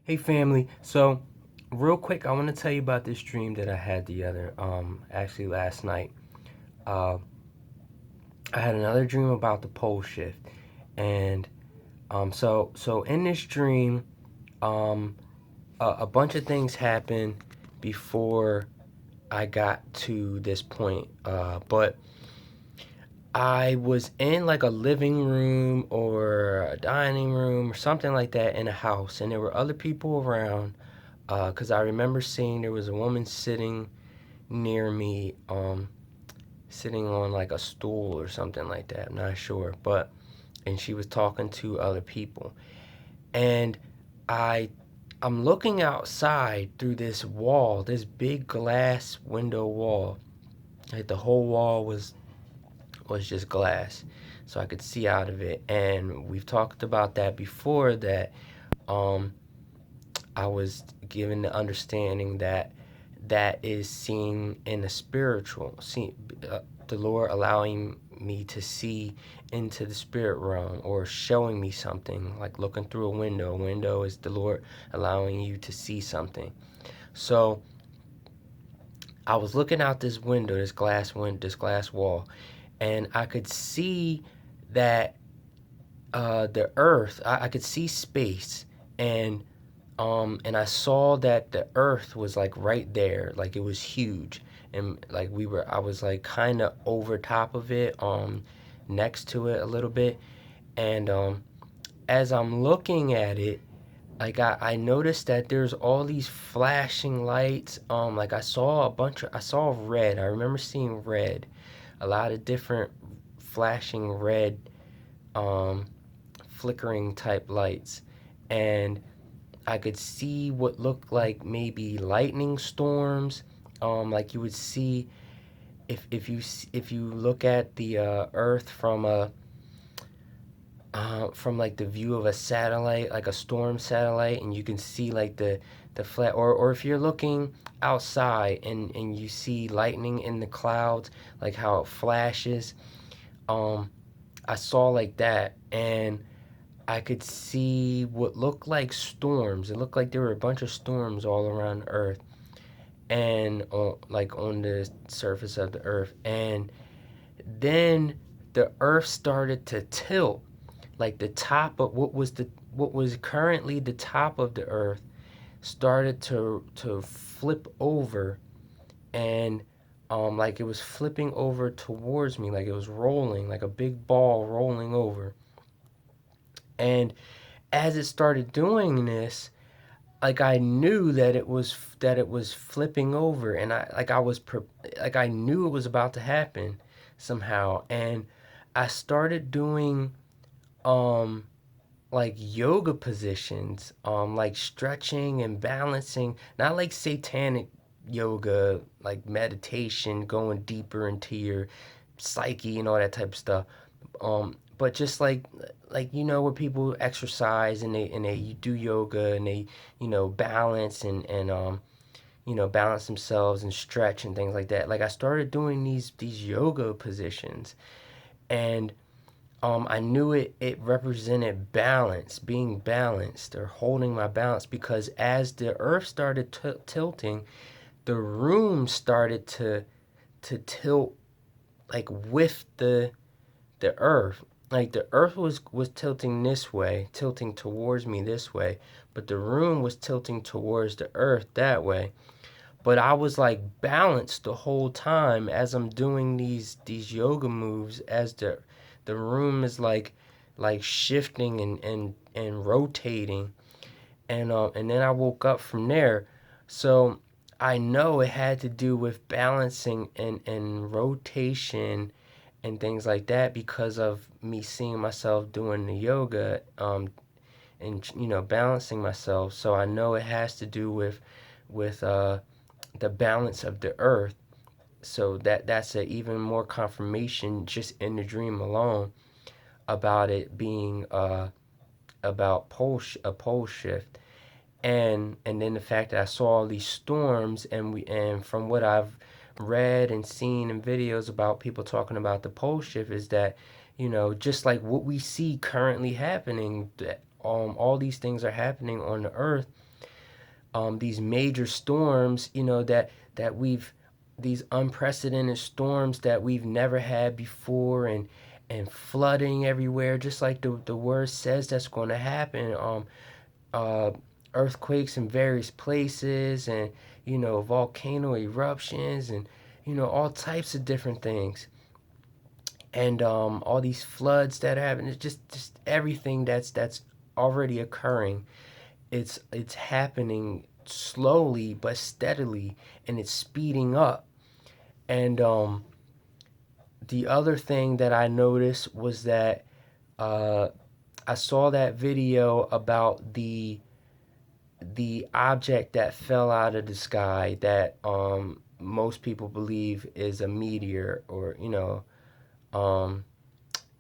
Hey family, so real quick, I want to tell you about this dream that I had actually last night. Uh, I had another dream about the pole shift, and so in this dream, um, a bunch of things happened before I got to this point. But I was in like a living room or a dining room or something like that in a house, and there were other people around. Because I remember seeing there was a woman sitting near me, sitting on like a stool or something like that. I'm not sure, and she was talking to other people, and I, I'm looking outside through this wall, this big glass window wall. Like the whole wall was just glass, so I could see out of it. And we've talked about that before. That um, I was given the understanding that that is seeing in the spiritual, the Lord allowing me to see into the spirit realm or showing me something, like looking through a window. A window is the Lord allowing you to see something. So I was looking out this window, this glass wall, and I could see that the earth. I could see space, and and I saw that the earth was like right there, like it was huge, and like I was like kind of over top of it, next to it a little bit, and as I'm looking at it, like I noticed that there's all these flashing lights. Like I saw red. I remember seeing red, a lot of different flashing red, um, flickering type lights, and I could see what looked like maybe lightning storms. Like you would see if you look at the Earth from like the view of a satellite, like a storm satellite, and you can see like the flat, or if you're looking outside and you see lightning in the clouds, like how it flashes. Um, I saw like that, and I could see what looked like storms. It looked like there were a bunch of storms all around Earth and like on the surface of the Earth. And then the Earth started to tilt, like the top of what was currently the top of the Earth started to flip over, and like it was flipping over towards me, like it was rolling, like a big ball rolling over. And as it started doing this, like I knew that it was flipping over, and like I knew it was about to happen somehow. And I started doing um like yoga positions, like stretching and balancing, not like satanic yoga, like meditation, going deeper into your psyche and all that type of stuff. But just like where people exercise and they do yoga and they balance and balance themselves and stretch and things like that. Like I started doing these yoga positions, and I knew it represented balance, being balanced or holding my balance, because as the earth started tilting, the room started to tilt, like with the earth. Like the earth was tilting this way, tilting towards me this way, but the room was tilting towards the earth that way. But I was like balanced the whole time as I'm doing these yoga moves, as the room is like shifting and rotating. And then I woke up from there. So I know it had to do with balancing and rotation and things like that, because of me seeing myself doing the yoga, and balancing myself. So I know it has to do with the balance of the earth. So that's a even more confirmation just in the dream alone about it being about a pole shift. And then the fact that I saw all these storms, and from what I've read and seen in videos about people talking about the pole shift, is that just like what we see currently happening, that all these things are happening on the earth, these major storms, that we've these unprecedented storms that we've never had before, and flooding everywhere, just like the word says that's going to happen. Uh, Earthquakes in various places, and volcano eruptions, and all types of different things, and all these floods that happen. It's just everything that's already occurring. It's happening slowly but steadily, and it's speeding up. And the other thing that I noticed was that uh, I saw that video about the object that fell out of the sky that most people believe is a meteor, or um,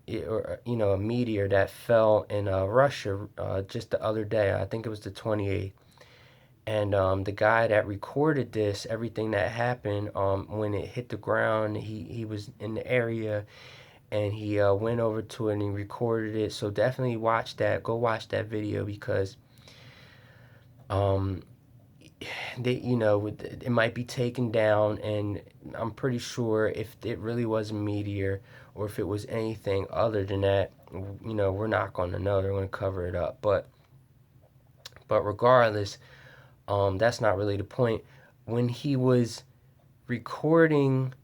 a meteor that fell in Russia just the other day. I think it was the 28th. And the guy that recorded this, everything that happened when it hit the ground, he was in the area, and he went over to it and he recorded it. So definitely watch that. Go watch that video, because um, it might be taken down, and I'm pretty sure if it really was a meteor, or if it was anything other than that, we're not going to know. They're going to cover it up. But regardless, that's not really the point. When he was recording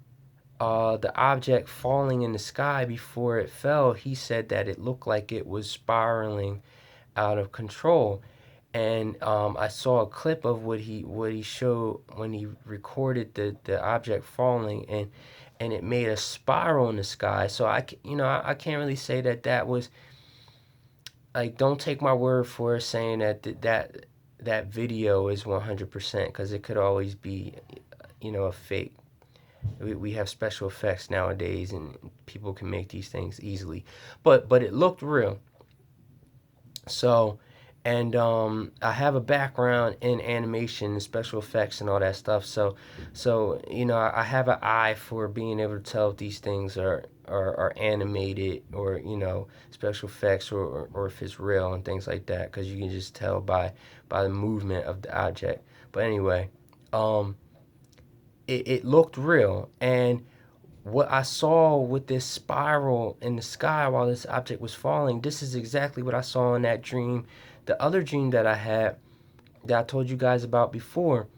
the object falling in the sky before it fell, he said that it looked like it was spiraling out of control. And I saw a clip of what he showed when he recorded the object falling, and it made a spiral in the sky. So I can't really say that was, like, don't take my word for it saying that video is 100%, because it could always be a fake. We have special effects nowadays, and people can make these things easily, but it looked real. So, and I have a background in animation and special effects and all that stuff. So I have an eye for being able to tell if these things are animated, or special effects, or if it's real and things like that, because you can just tell by the movement of the object. But anyway, um, it looked real. And what I saw with this spiral in the sky while this object was falling, this is exactly what I saw in that dream. The other dream that I had, that I told you guys about before,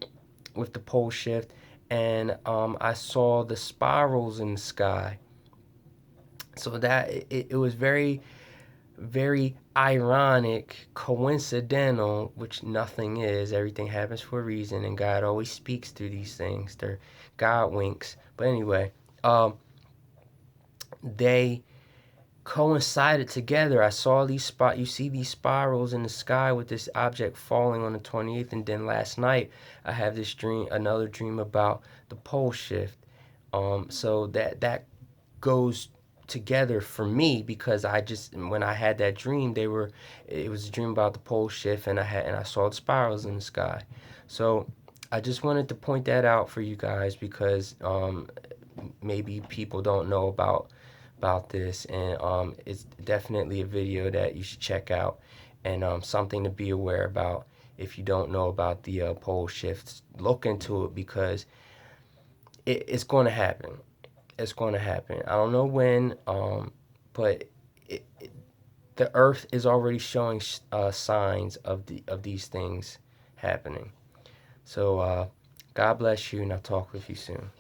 with the pole shift, and I saw the spirals in the sky. So that it was very, very ironic, coincidental, which nothing is. Everything happens for a reason, and God always speaks through these things. They're God winks. But anyway, um, they coincided together. I saw you see these spirals in the sky with this object falling on the 28th, and then last night I have this dream, another dream about the pole shift. So that goes together for me, because when I had that dream, it was a dream about the pole shift, and I saw the spirals in the sky. So I just wanted to point that out for you guys, because maybe people don't know about this, and it's definitely a video that you should check out, and something to be aware about. If you don't know about the pole shifts, look into it, because it's going to happen. It's going to happen. I don't know when, but the Earth is already showing signs of these things happening. So God bless you, and I'll talk with you soon.